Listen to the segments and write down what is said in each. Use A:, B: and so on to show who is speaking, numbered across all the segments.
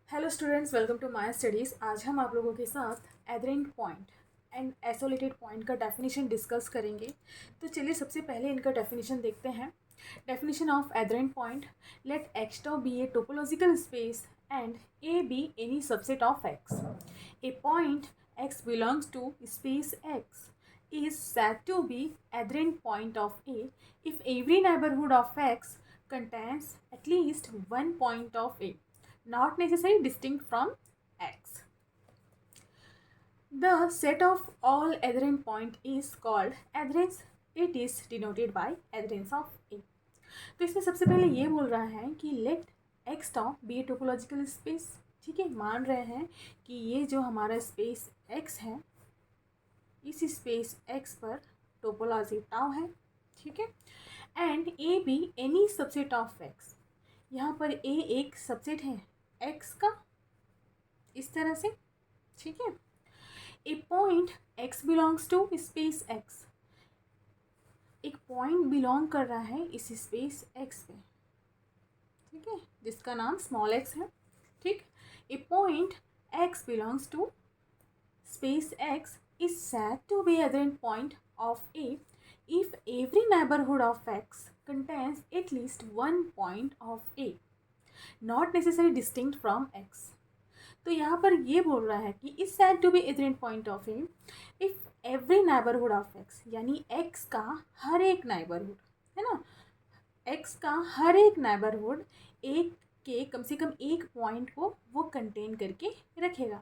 A: Hello students, welcome to my studies. आज हम आप लोगों के साथ adherent point and isolated point का डेफिनेशन डिस्कस करेंगे। तो चलिए सबसे पहले इनका डेफिनेशन देखते हैं। Definition of adherent point: let X tau be a topological space and A be any subset of X. A point x belongs to space X is said to be adherent point of A if every neighborhood of X contains at least one point of A, not necessarily distinct from X. The set of all adherent point is called adherence. It is denoted by adherence of A. तो इसमें सबसे पहले ये बोल रहा है कि let X tau be a topological space. ठीक है, मान रहे हैं कि ये जो हमारा स्पेस एक्स है, इस स्पेस एक्स पर टोपोलॉजी टाउ है। ठीक है, and A be any subset of x. यहाँ पर ए एक सबसेट है एक्स का, इस तरह से। ठीक है, a point x belongs to space X. एक पॉइंट बिलोंग कर रहा है इस स्पेस एक्स पे, ठीक है, जिसका नाम स्मॉल एक्स है। ठीक, a point x belongs to space x is said to be adherent point of A if every neighborhood of x contains at least one point of A, not necessarily distinct from x. तो यहाँ पर ये बोल रहा है कि is said to be adherent point of A if every neighborhood of x, यानी x का हर एक neighborhood, है ना, x का हर एक neighborhood एक के कम से कम एक पॉइंट को वो कंटेन करके रखेगा।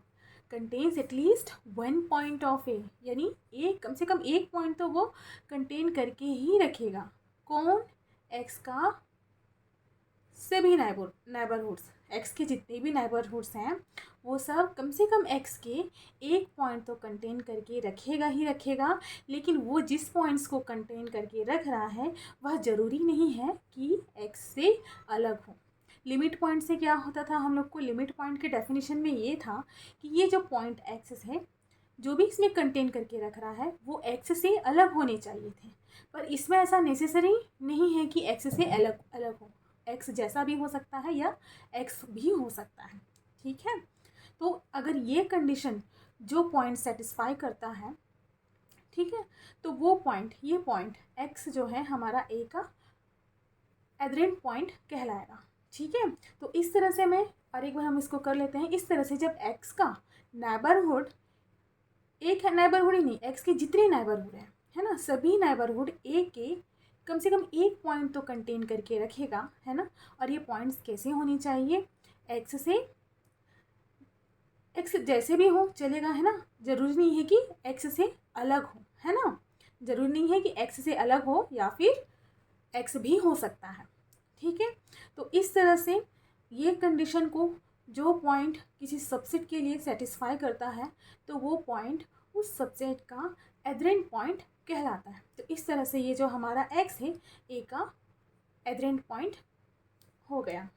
A: Contains at least one point of A, यानी एक कम से कम एक पॉइंट तो वो कंटेन करके ही रखेगा। कौन? एक्स का सभी नेबरहुड्स, एक्स के जितने भी नेबरहुड्स हैं वो सब कम से कम एक्स के एक पॉइंट तो कंटेन करके रखेगा ही रखेगा। लेकिन वो जिस पॉइंट्स को कंटेन करके रख रहा है वह ज़रूरी नहीं है कि एक्स से अलग हो। लिमिट पॉइंट से क्या होता था हम लोग को? लिमिट पॉइंट के डेफिनेशन में ये था कि ये जो पॉइंट एक्स है, जो भी इसमें कंटेन करके रख रहा है वो एक्स से अलग होने चाहिए थे। पर इसमें ऐसा नेसेसरी नहीं है कि एक्स से अलग अलग हो। एक्स जैसा भी हो सकता है या एक्स भी हो सकता है। ठीक है, तो अगर ये कंडीशन जो पॉइंट सेटिस्फाई करता है, ठीक है, तो वो पॉइंट, ये पॉइंट एक्स जो है हमारा ए का एडरेंट पॉइंट कहलाएगा। ठीक है, तो इस तरह से मैं और एक बार हम इसको कर लेते हैं। इस तरह से जब एक्स का नेबरहुड, एक नेबरहुड ही नहीं, एक्स के जितने नेबरहुड है ना, सभी नेबरहुड ए के कम से कम एक पॉइंट तो कंटेन करके रखेगा, है ना। और ये पॉइंट्स कैसे होनी चाहिए? एक्स से, एक्स जैसे भी हो चलेगा, है ना। जरूरी नहीं है कि एक्स से अलग हो, है ना। जरूरी नहीं है कि एक्स से अलग हो, या फिर एक्स भी हो सकता है। ठीक है, तो इस तरह से ये कंडीशन को जो पॉइंट किसी सबसेट के लिए सेटिस्फाई करता है तो वो पॉइंट उस सबसेट का एडरेंट पॉइंट कहलाता है। तो इस तरह से ये जो हमारा एक्स है ए का एडरेंट पॉइंट हो गया।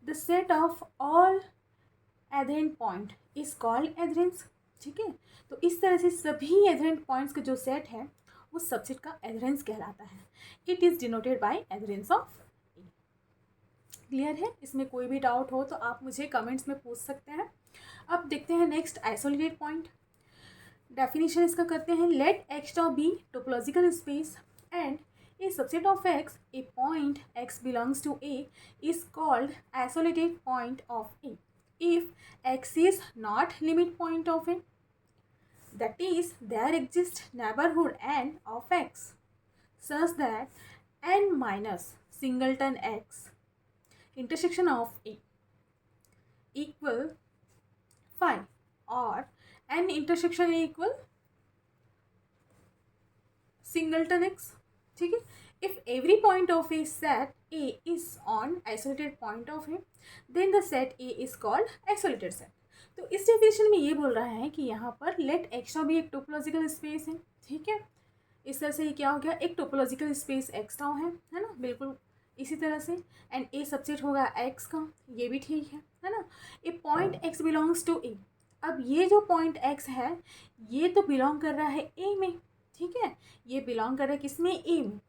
A: The set of all adherent point is called adherence. ठीक है, तो इस तरह से सभी एडरेंट पॉइंट्स का जो सेट है उस सबसेट का एडरेंस कहलाता है। It is denoted by adherence of. Clear है? इसमें कोई भी डाउट हो तो आप मुझे कमेंट्स में पूछ सकते हैं। अब देखते हैं नेक्स्ट आइसोलेटेड पॉइंट। डेफिनेशन इसका करते हैं। Let X tau be topological space and A subset of X, a point x belongs to A is called isolated point of A if x is not limit point of A, that is there exists neighborhood n of x such that n minus singleton x intersection of a equal 5 or n intersection a equal singleton x. ठीक है, if every point of a set a is on isolated point of a, then the set a is called isolated set. तो इस definition में ये बोल रहा है कि यहाँ पर लेट एक्स भी एक टोपोलॉजिकल स्पेस है। ठीक है, इस तरह से ये क्या हो गया? एक टोपोलॉजिकल स्पेस एक्स टाउ है ना, बिल्कुल इसी तरह से। एंड ए सबसेट होगा एक्स का, ये भी ठीक है ना। ए पॉइंट एक्स बिलोंग्स टू ए। अब ये जो पॉइंट एक्स है ये तो बिलोंग कर रहा है ए में। ठीक है, ये बिलोंग कर रहा है किसमें? ए में।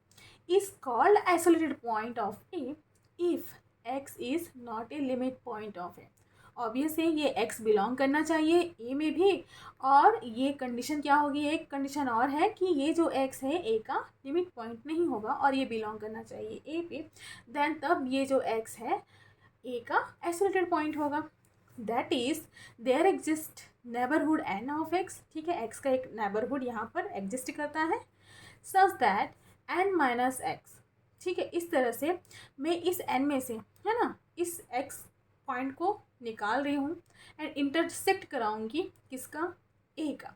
A: Is called isolated point of A if x is not a limit point of A. Obvious है ये x बिलोंग करना चाहिए ए में भी, और ये कंडीशन क्या होगी, एक कंडीशन और है कि ये जो x है ए का लिमिट पॉइंट नहीं होगा और ये बिलोंग करना चाहिए ए पे, देन तब ये जो x है ए का आइसोलेटेड पॉइंट होगा। That is there exist neighbourhood n of x, ठीक है, x का एक नेबरहुड यहाँ पर एग्जिस्ट करता है, such that n minus x, ठीक है। इस तरह से मैं इस n में से, है ना, इस x पॉइंट को निकाल रही हूँ एंड इंटरसेक्ट कराऊंगी किसका, a का,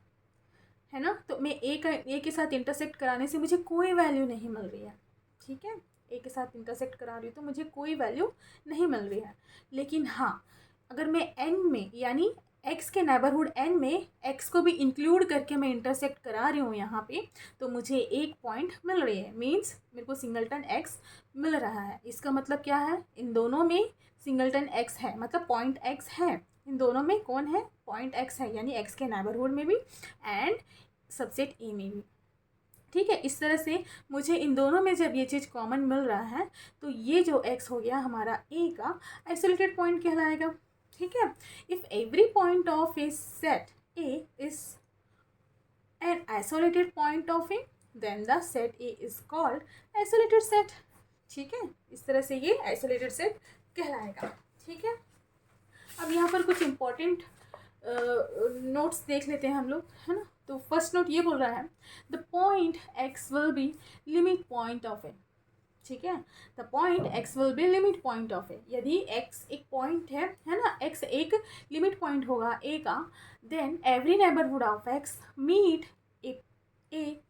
A: है ना। तो मैं a के साथ इंटरसेक्ट कराने से मुझे कोई वैल्यू नहीं मिल रही है, ठीक है, a के साथ इंटरसेक्ट करा रही हूँ तो मुझे कोई वैल्यू नहीं मिल रही है। लेकिन हाँ, अगर मैं n में यानी x के नेबरहुड n में x को भी इंक्लूड करके मैं इंटरसेक्ट करा रही हूँ यहाँ पे, तो मुझे एक पॉइंट मिल रही है, मीन्स मेरे को सिंगलटन x मिल रहा है। इसका मतलब क्या है, इन दोनों में सिंगलटन x है, मतलब पॉइंट x है, इन दोनों में कौन है, पॉइंट x है, यानी x के नेबरहुड में भी एंड सबसेट ए में भी, ठीक है। इस तरह से मुझे इन दोनों में जब ये चीज़ कॉमन मिल रहा है तो ये जो x हो गया हमारा a का आइसोलेटेड पॉइंट कहलाएगा, ठीक है। If every point of A set a is an isolated point of A, then the set a is called isolated set, ठीक है। इस तरह से ये आइसोलेटेड सेट कहलाएगा, ठीक है। अब यहाँ पर कुछ इम्पोर्टेंट नोट्स देख लेते हैं हम लोग, है ना। तो फर्स्ट नोट ये बोल रहा है the point x will be limit point of A, ठीक है, the point x will be limit point of A. यदि x एक पॉइंट है ना, x एक लिमिट पॉइंट होगा a का, then every neighbourhood of x meet A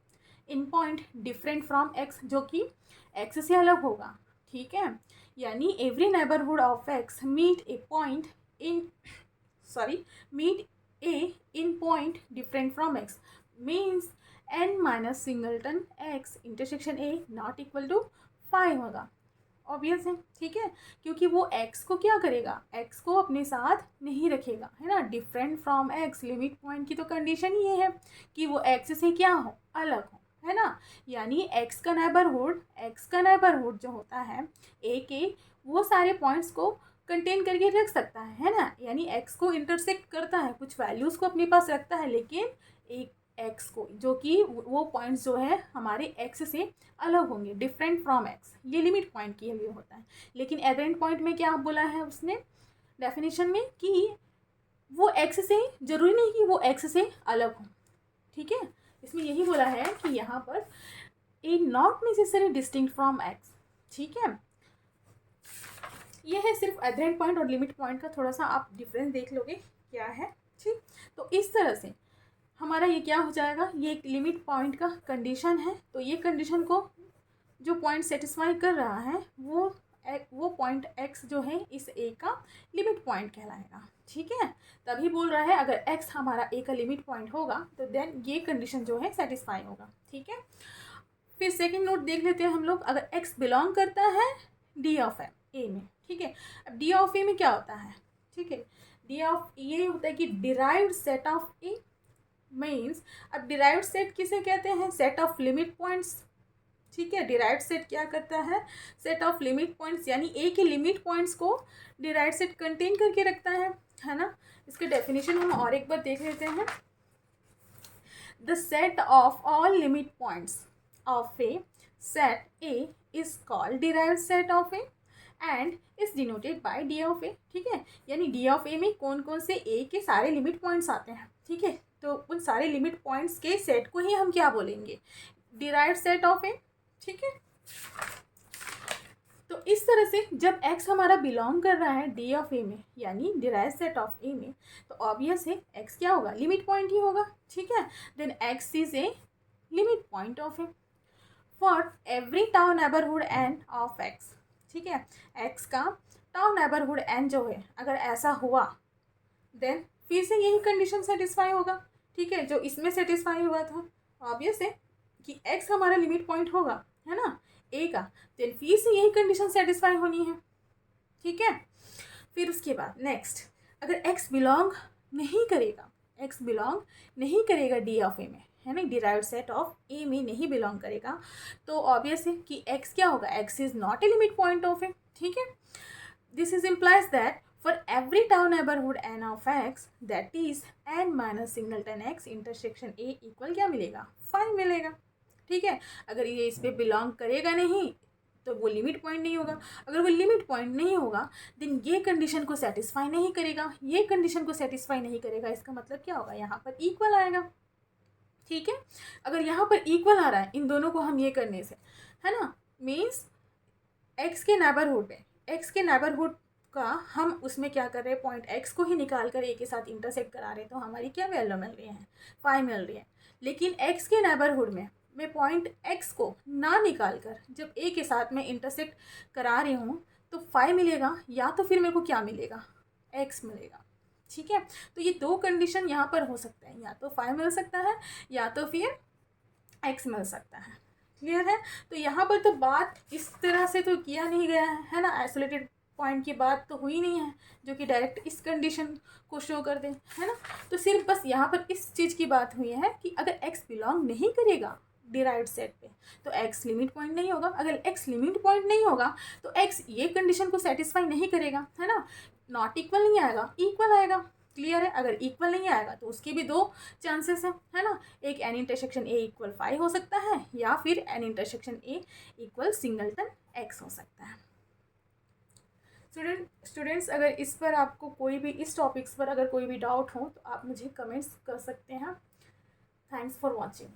A: in point different from x, जो कि x से अलग होगा, ठीक है। यानी every neighbourhood of x meet a point in meet a in point different from x, means n minus singleton x intersection a not equal to 5 होगा, obvious है, ठीक है, क्योंकि वो x को क्या करेगा, x को अपने साथ नहीं रखेगा, है ना। Different from x, limit point की तो कंडीशन ये है कि वो x से क्या हो, अलग हो, है ना। यानी x का नेबरहुड जो होता है a के, वो सारे पॉइंट्स को कंटेन करके रख सकता है ना। यानी x को इंटरसेक्ट करता है, कुछ वैल्यूज़ को अपने पास रखता है, लेकिन एक x को, जो कि वो पॉइंट्स जो है हमारे x से अलग होंगे, डिफरेंट फ्रॉम x, ये लिमिट पॉइंट के लिए होता है। लेकिन एवरेंट पॉइंट में क्या बोला है उसने डेफिनेशन में, कि वो x से, जरूरी नहीं कि वो x से अलग हो, ठीक है। इसमें यही बोला है कि यहाँ पर A not necessary distinct from x, ठीक है। ये है सिर्फ एडरेंट पॉइंट और लिमिट पॉइंट का थोड़ा सा आप डिफरेंस देख लोगे क्या है, ठीक। तो इस तरह से हमारा ये क्या हो जाएगा, ये एक लिमिट पॉइंट का कंडीशन है। तो ये कंडीशन को जो पॉइंट सेटिस्फाई कर रहा है वो पॉइंट x जो है इस a का लिमिट पॉइंट कहलाएगा, ठीक है। तभी बोल रहा है अगर x हमारा a का लिमिट पॉइंट होगा तो देन ये कंडीशन जो है सेटिस्फाई होगा, ठीक है। फिर सेकेंड नोट देख लेते हैं हम लोग, अगर x बिलोंग करता है d ऑफ a में, ठीक है। अब डी ऑफ ए में क्या होता है, ठीक है, डी ऑफ ये होता है कि derived set of A, means अब डिराइव्ड सेट किसे कहते हैं, सेट ऑफ लिमिट पॉइंट्स, ठीक है। डिराइव्ड सेट क्या करता है, सेट ऑफ लिमिट पॉइंट्स, यानी ए के लिमिट पॉइंट्स को डिराइव्ड सेट कंटेन करके रखता है ना। इसके डेफिनेशन हम और एक बार देख लेते हैं। The set of all limit points of A set A is called derived set of A and is denoted by D of A, ठीक है। यानी डी ऑफ ए में कौन कौन से ए के सारे लिमिट पॉइंट्स आते हैं, ठीक है। तो उन सारे लिमिट पॉइंट्स के सेट को ही हम क्या बोलेंगे, डिराइव्ड सेट ऑफ ए, ठीक है। तो इस तरह से जब x हमारा बिलोंग कर रहा है डी ऑफ ए में, यानी डिराइव्ड सेट ऑफ ए में, तो ऑब्वियस है x क्या होगा, लिमिट पॉइंट ही होगा, ठीक है। Then x is a limit point of A for every tau neighbourhood n of x, ठीक है। x का टाउ नेबरहुड n जो है अगर ऐसा हुआ, देन फिर से यही कंडीशन सेटिस्फाई होगा, ठीक है, जो इसमें सेटिस्फाई हुआ था। ऑब्वियस है कि x हमारा लिमिट पॉइंट होगा, है ना, a का, देन फिर से यही कंडीशन सेटिस्फाई होनी है, ठीक है। फिर उसके बाद नेक्स्ट, अगर x बिलोंग नहीं करेगा डी ऑफ ए में, है ना, डिराइव्ड सेट ऑफ ए में नहीं बिलोंग करेगा, तो ऑब्वियस है कि x क्या होगा, x is not a limit point of A, ठीक है। This is implies that for every tau neighbourhood N of x that is N minus singleton x intersection A equal क्या मिलेगा, 5 मिलेगा। ठीक है, अगर ये इस पर बिलोंग करेगा नहीं तो वो लिमिट पॉइंट नहीं होगा। अगर वो लिमिट पॉइंट नहीं होगा देन ये कंडीशन को सेटिस्फाई नहीं करेगा, ये कंडीशन को सेटिस्फाई नहीं करेगा, इसका मतलब क्या होगा, यहाँ पर इक्वल आएगा। ठीक है, अगर यहाँ पर इक्वल आ रहा है इन दोनों को हम ये करने से, है ना, मीन्स एक्स के नेबरहुड में, एक्स के नेबरहुड का हम उसमें क्या कर रहे हैं, पॉइंट एक्स को ही निकाल कर ए के साथ इंटरसेक्ट करा रहे हैं, तो हमारी क्या वैल्यू मिल रही है, 5 मिल रही है। लेकिन एक्स के नेबरहुड में मैं पॉइंट एक्स को ना निकाल कर जब ए के साथ में इंटरसेक्ट करा रही हूँ तो 5 मिलेगा, या तो फिर मेरे को क्या मिलेगा, एक्स मिलेगा। ठीक है, तो ये दो कंडीशन यहाँ पर हो सकता है, या तो 5 मिल सकता है या तो फिर एक्स मिल सकता है। क्लियर है, तो यहाँ पर तो बात इस तरह से तो किया नहीं गया है ना, आइसोलेटेड पॉइंट की बात तो हुई नहीं है जो कि डायरेक्ट इस कंडीशन को शो कर दे, है ना। तो सिर्फ बस यहाँ पर इस चीज़ की बात हुई है कि अगर एक्स बिलोंग नहीं करेगा डिराइव्ड सेट पे तो एक्स लिमिट पॉइंट नहीं होगा। अगर एक्स लिमिट पॉइंट नहीं होगा तो एक्स ये कंडीशन को सेटिस्फाई नहीं करेगा, है ना, नॉट इक्वल नहीं आएगा, इक्वल आएगा। क्लियर है, अगर इक्वल नहीं आएगा तो उसके भी दो चांसेस है ना, एक एन इंटरसेक्शन ए इक्वल 5 हो सकता है या फिर N intersection A equal singleton x हो सकता है। स्टूडेंट्स अगर इस पर आपको कोई भी इस टॉपिक्स पर अगर कोई भी डाउट हो तो आप मुझे कमेंट्स कर सकते हैं। Thanks for watching.